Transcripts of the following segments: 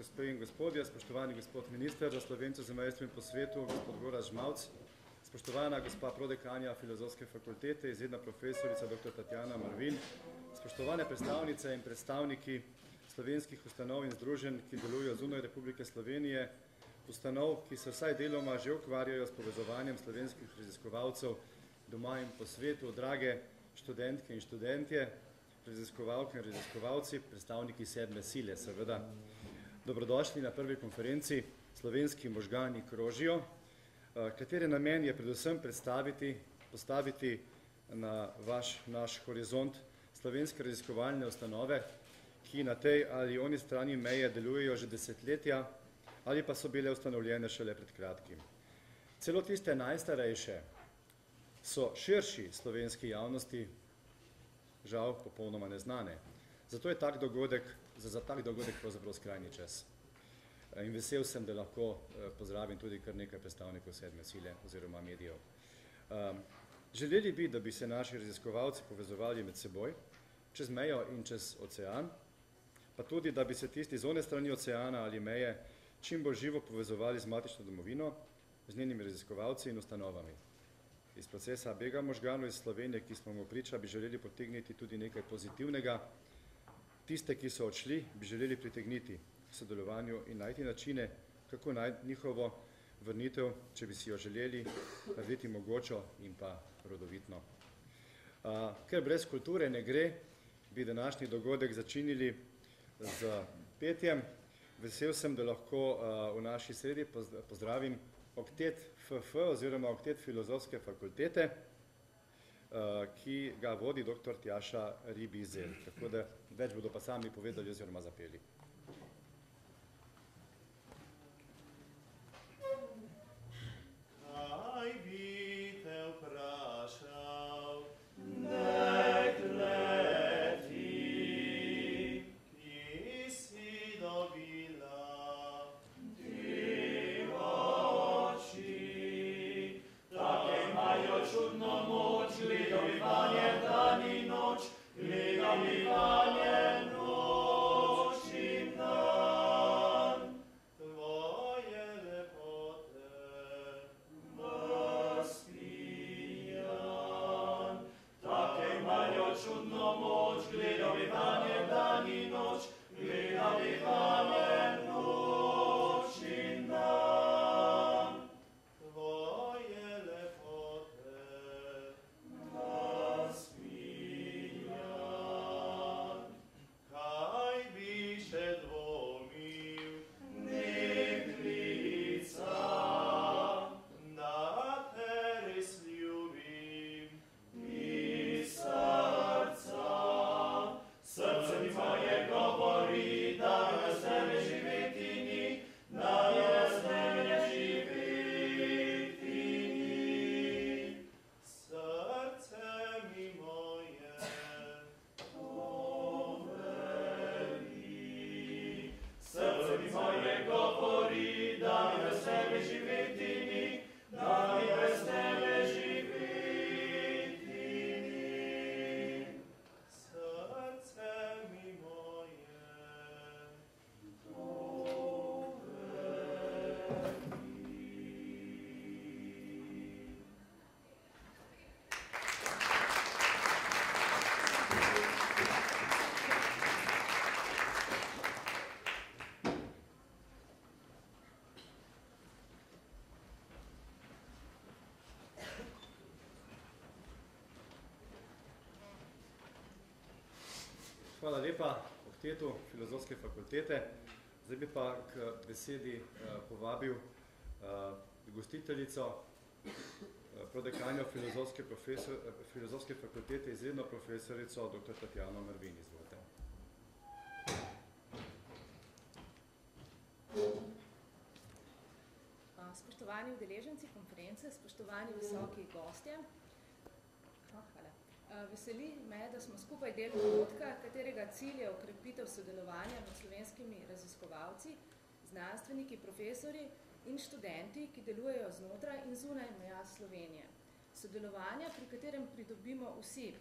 gospe in gospodje, spoštovani gospod minister za Slovence v zamejstvu in po svetu, gospod Gorazd Žmavc, spoštovana gospa prodekanja Filozofske fakultete, izredna profesorica dr. Tatjana Marvin, spoštovane predstavnice in predstavniki slovenskih ustanov in združenj, ki delujejo zunaj Republike Slovenije, ustanov, ki se vsaj deloma že ukvarjajo s povezovanjem slovenskih raziskovalcev doma in po svetu, drage študentke in študentje, raziskovalke in raziskovalci, predstavniki sedme sile, seveda. Dobrodošli na prvi konferenci Slovenski možgani krožijo, katere namen je predvsem postaviti na naš horizont slovenske raziskovalne ustanove, ki na tej ali oni strani meje delujejo že desetletja ali pa so bile ustanovljene šele pred kratkim. Celo tiste najstarejše so širši slovenski javnosti žal popolnoma neznane. Zato je za tak dogodek pravzaprav skrajni čas. In vesel sem, da lahko pozdravim tudi kar nekaj predstavnikov sedme sile oziroma medijev. Želeli bi, da bi se naši raziskovalci povezovali med seboj, čez mejo in čez ocean, pa tudi, da bi se tisti z one strani oceana ali meje čim bolj živo povezovali z matično domovino, z njenimi raziskovalci in ustanovami. Iz procesa bega možganov iz Slovenije, ki smo mu priča, bi želeli potegniti tudi nekaj pozitivnega. Tiste, ki so odšli, bi želeli pritegniti k sodelovanju in najti načine, kako njihovo vrnitev, če bi si jo želeli, narediti mogočo in pa rodovitno. Ker brez kulture ne gre, bi današnji dogodek začinili z petjem. Vesel sem, da lahko v naši sredi pozdravim oktet FF oziroma oktet Filozofske fakultete, ki ga vodi dr. Tjaša Ribizelj. Tako da več bodo pa sami povedali oziroma zapeli. Kaj bi te vprašal, Hvala lepa oktetu Filozofske fakultete. Zdaj bi pa k besedi povabil gostiteljico, prodekanjo Filozofske fakultete, izredno profesorico dr. Tatjano Marvin. Izvolite. Spoštovani udeleženci konference, spoštovani visoki gostje. Hvala. Veseli me, da smo skupaj del dogodka, katerega cilj je okrepitev sodelovanja med slovenskimi raziskovalci, znanstveniki, profesori in študenti, ki delujejo znotraj in zunaj meja Slovenije. Sodelovanja, pri katerem pridobimo vsi,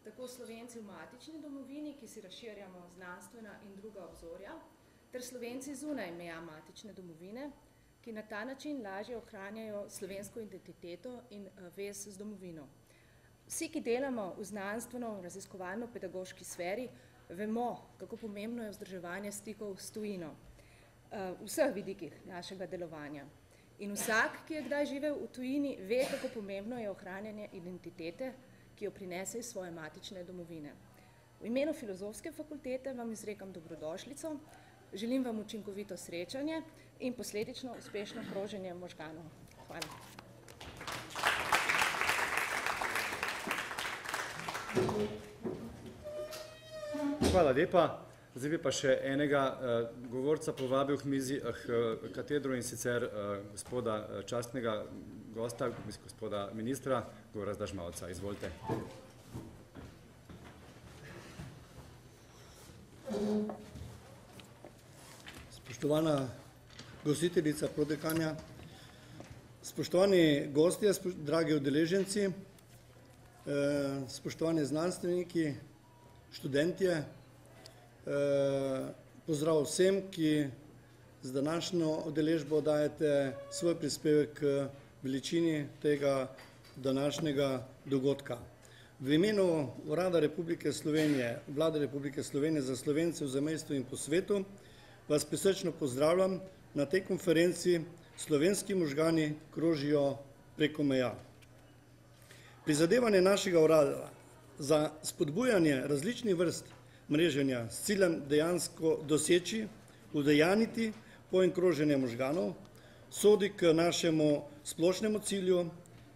tako Slovenci v matični domovini, ki si razširjamo znanstvena in druga obzorja, ter Slovenci zunaj meja matične domovine, ki na ta način lažje ohranjajo slovensko identiteto in vez z domovino. Vsi, ki delamo v znanstveno-raziskovalno-pedagoški sferi, vemo, kako pomembno je vzdrževanje stikov s tujino v vseh vidikih našega delovanja. In vsak, ki je kdaj živel v tujini, ve, kako pomembno je ohranjanje identitete, ki jo prinese iz svoje matične domovine. V imenu Filozofske fakultete vam izrekam dobrodošlico, želim vam učinkovito srečanje in posledično uspešno kroženje možganov. Hvala. Hvala lepa. Zdaj bi pa še enega govorca povabil k mizi, katedro, in sicer gospoda častnega gosta, gospoda ministra Gorazda Žmavca. Izvolite. Spoštovana gostiteljica prodekanja, spoštovani gostje, dragi udeleženci, spoštovani znanstveniki, študentje, pozdrav vsem, ki z današnjo udeležbo dajete svoj prispevek k veličini tega današnjega dogodka. V imenu Urada Republike Slovenije, Vlade Republike Slovenije za Slovence v zamejstvu in po svetu vas prisrčno pozdravljam na tej konferenci Slovenski možgani krožijo preko meja. Prizadevanje našega urada za spodbujanje različnih vrst mreženja s ciljem dejansko doseči, udejaniti pojem kroženja možganov, sodi k našemu splošnemu cilju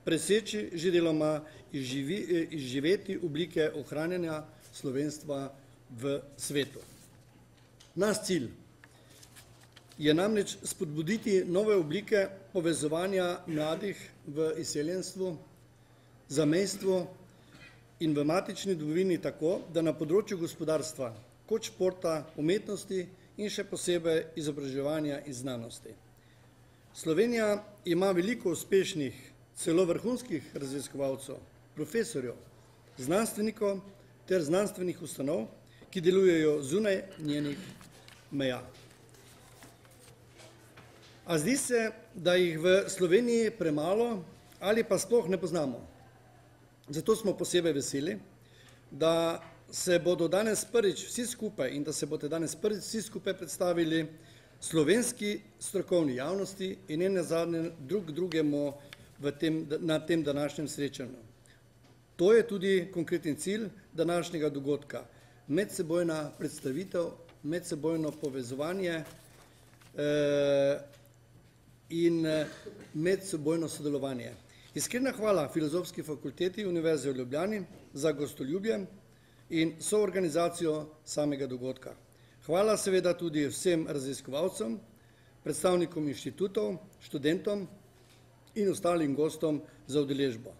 preseči že deloma izživeti oblike ohranjanja slovenstva v svetu. Naš cilj je namreč spodbuditi nove oblike povezovanja mladih v izseljenstvu, zamejstvu in v matični domovini tako, da na področju gospodarstva, kot športa, umetnosti in še posebej izobraževanja in znanosti. Slovenija ima veliko uspešnih, celo vrhunskih raziskovalcev, profesorjev, znanstvenikov ter znanstvenih ustanov, ki delujejo zunaj njenih meja. A zdi se, da jih v Sloveniji premalo ali pa sploh ne poznamo. Zato smo posebej veseli, da se bodo danes prvič vsi skupaj in da se boste danes prvič vsi skupaj predstavili slovenski strokovni javnosti in nenazadnje drug drugemu na tem današnjem srečanju. To je tudi konkreten cilj današnjega dogodka. Medsebojna predstavitev, medsebojno povezovanje in medsebojno sodelovanje. Iskrena hvala Filozofski fakulteti Univerze v Ljubljani za gostoljubje in soorganizacijo samega dogodka. Hvala seveda tudi vsem raziskovalcem, predstavnikom inštitutov, študentom in ostalim gostom za udeležbo.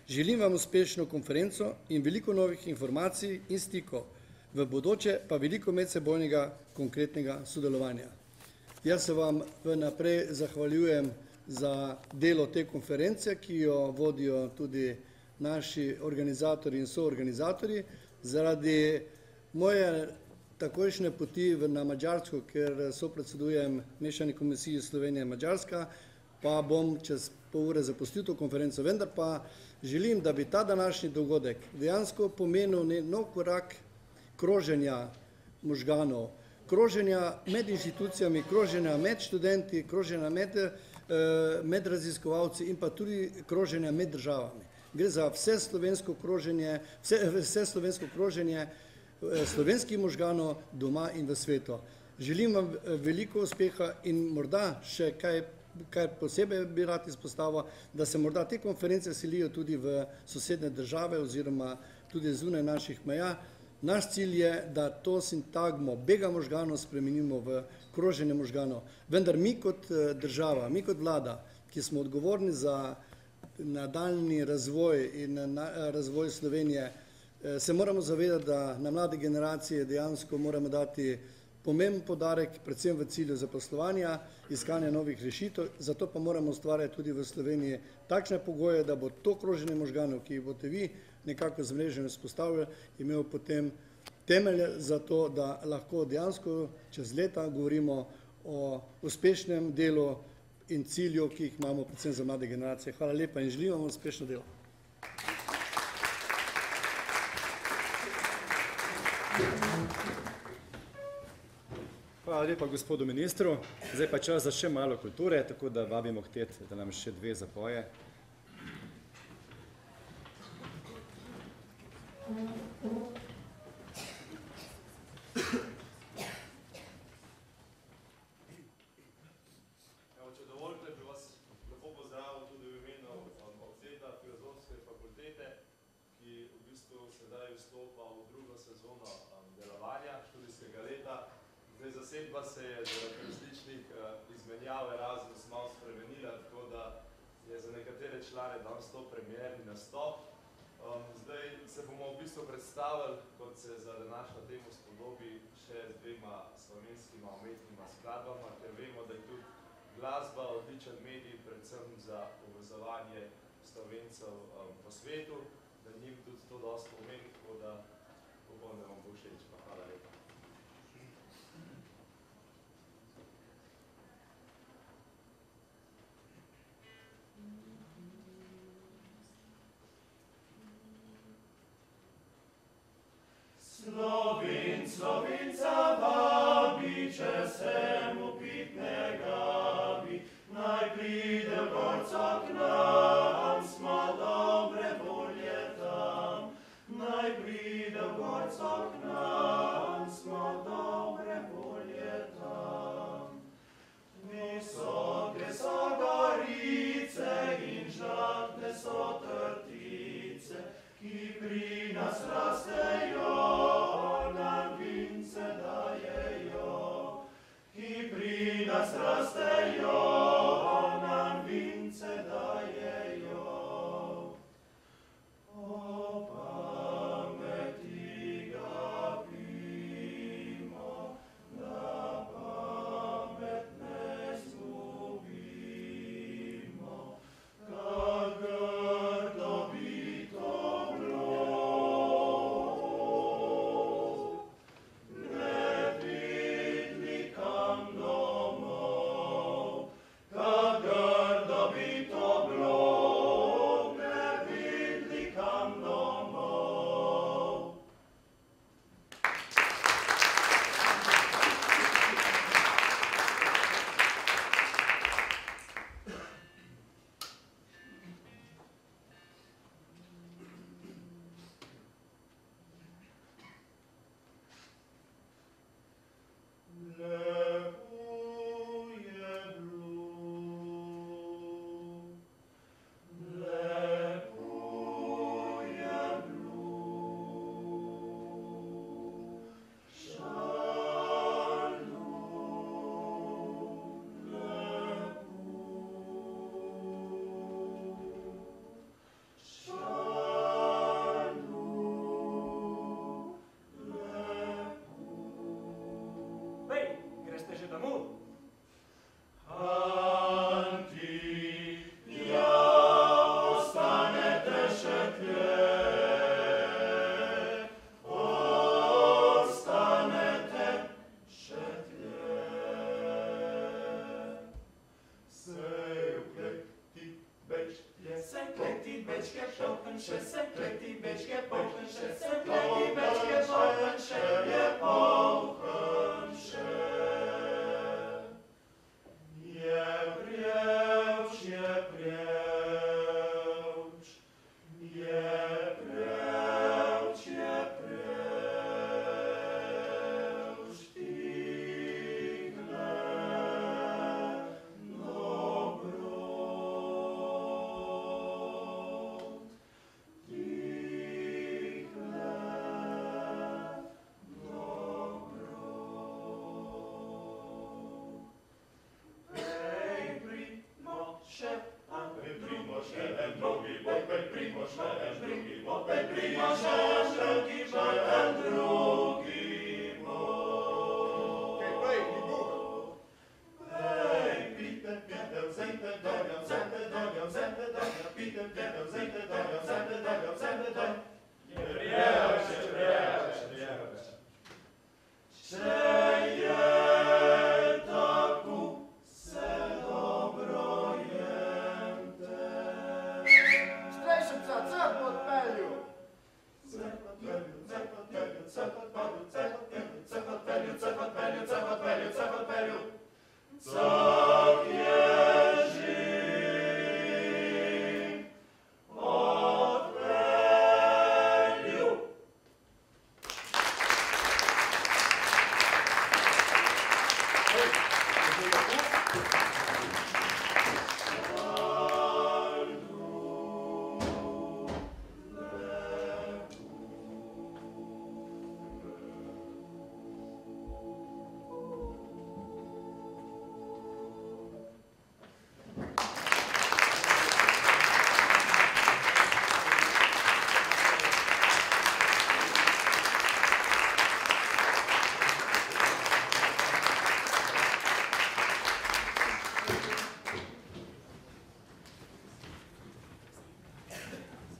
Želim vam uspešno konferenco in veliko novih informacij in stikov, v bodoče pa veliko medsebojnega konkretnega sodelovanja. Jaz se vam vnaprej zahvaljujem za delo te konference, ki jo vodijo tudi naši organizatorji in soorganizatorji. Zaradi moje takojšnje poti na Madžarsko, ker sopredsedujem Mešani komisiji Slovenija-Madžarska, pa bom čez pol ure zapustil to konferenco, vendar pa želim, da bi ta današnji dogodek dejansko pomenil nov korak kroženja možganov, kroženja med inštitucijami, kroženja med študenti, kroženja med raziskovalci in pa tudi kroženja med državami. Gre za vse slovensko kroženje slovenskih možganov doma in v svetu. Želim vam veliko uspeha in morda še kaj posebej bi rad izpostavil, da se morda te konference selijo tudi v sosednje države oziroma tudi zunaj naših meja. Naš cilj je, da to sintagmo bega možganov spremenimo v kroženje možganov. Vendar mi kot država, mi kot vlada, ki smo odgovorni za nadaljnji razvoj in razvoj Slovenije, se moramo zavedati, da na mlade generacije dejansko moramo dati pomemben poudarek, predvsem v cilju zaposlovanja, iskanja novih rešitev, zato pa moramo ustvarjati tudi v Sloveniji takšne pogoje, da bo to kroženje možganov, ki jih boste vi nekako zmreženo vzpostavljali, imel potem temelje za to, da lahko dejansko čez leta govorimo o uspešnem delu in cilju, ki jih imamo predvsem za mlade generacije. Hvala lepa in želim vam uspešno delo. Hvala lepa gospodu ministru. Zdaj pa čas za še malo kulture, tako da vabimo k tet, da nam še dve zapoje. Če dovolite, bi vas lepo pozdravil tudi v imenu odseka Filozofske fakultete, ki v bistvu sedaj vstopa v drugo sezono delovanja študijskega leta. Zdaj zasedba se je zaradi različnih izmenjav Erasmus malo spremenila, tako da je za nekatere člane danes to premierni nastop. Zdaj se bomo v bistvu predstavili, kot se za današnjo temo spodobi, še z dvema slovenskima umetnima skladbama, ker vemo, da je tudi glasba odličen medij, predvsem za povezovanje Slovencev po svetu, da njim tudi to dosti pomeni, tako da upam, da vam bo všeč. Hvala lepa. Slovenca vabi, če se mu pitne gavi, naj pride v gorco k nam, smo dobre volje tam. Naj pride v gorco k nam, smo dobre volje tam. Visoke so gorice in žlahtne so trtice, ki pri nas rastejo, nam vince dajejo. Ki pri nas rastejo, nam vince dajejo. O pameti ga pimo, da pamet ne zgubimo, kak grdo bi to bilo. Ne vidli kam domov, kak grdo bi to bilo. Ne vidli kam domov.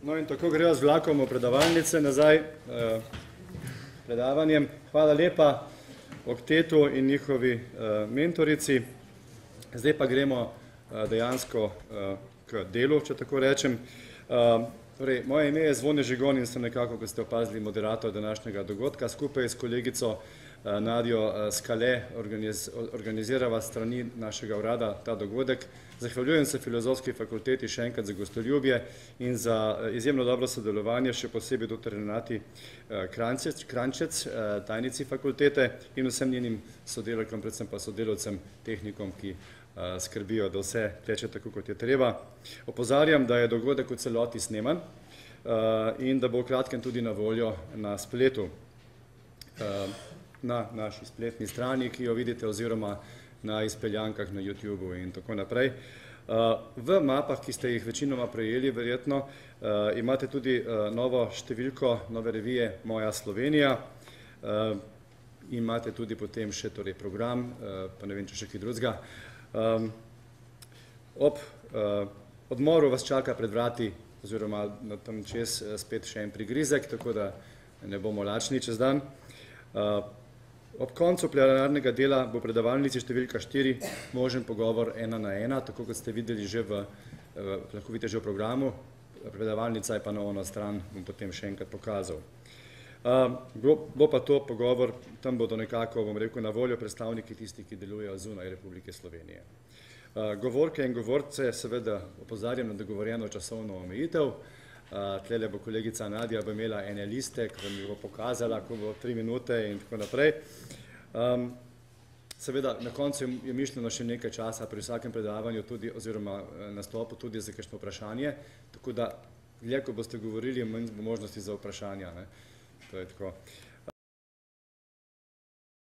No in tako grejo z vlakom v predavalnice nazaj predavanjem. Hvala lepa oktetu in njihovi mentorici. Zdaj pa gremo dejansko k delu, če tako rečem. Torej, moje ime je Zvone Žigon in sem nekako, ko ste opazili, moderator današnjega dogodka. Skupaj s kolegico Nadjo Skale organizirava strani našega urada ta dogodek. Zahvaljujem se Filozofski fakulteti še enkrat za gostoljubje in za izjemno dobro sodelovanje, še posebej dr. Renati Kranjčec, tajnici fakultete in vsem njenim sodelavkam, predvsem pa sodelavcem, tehnikom, ki skrbijo, da vse teče tako, kot je treba. Opozarjam, da je dogodek v celoti sneman in da bo v kratkem tudi na voljo na spletu, na naši spletni strani, ki jo vidite, oziroma na izpeljankah na YouTubeu in tako naprej. V mapah, ki ste jih večinoma prejeli, verjetno, imate tudi novo številko nove revije Moja Slovenija. Imate tudi potem še program, pa ne vem, če še kaj drugega. Ob odmoru vas čaka pred vrati, oziroma na tam čez spet še en prigrizek, tako da ne bomo lačni čez dan. Ob koncu plenarnega dela bo predavalnici številka 4 možen pogovor 1 na 1, tako kot ste videli že lahko vidite že v programu. Predavalnica je pa na ono stran, bom potem še enkrat pokazal. Bo pa to pogovor, tam bodo nekako, bom rekel, na voljo predstavniki tistih, ki delujejo zunaj Republike Slovenije. Govorke in govorce seveda opozarjam na dogovorjeno časovno omejitev. Tlele bo kolegica Nadja imela ene liste, ki vam jo bo pokazala, ko bo 3 minute in tako naprej. Seveda, na koncu je mišljeno še nekaj časa pri vsakem predavanju tudi, oziroma nastopu tudi za kakšno vprašanje, tako da, dlje, ko boste govorili, manj bo možnosti za vprašanja. To je tako.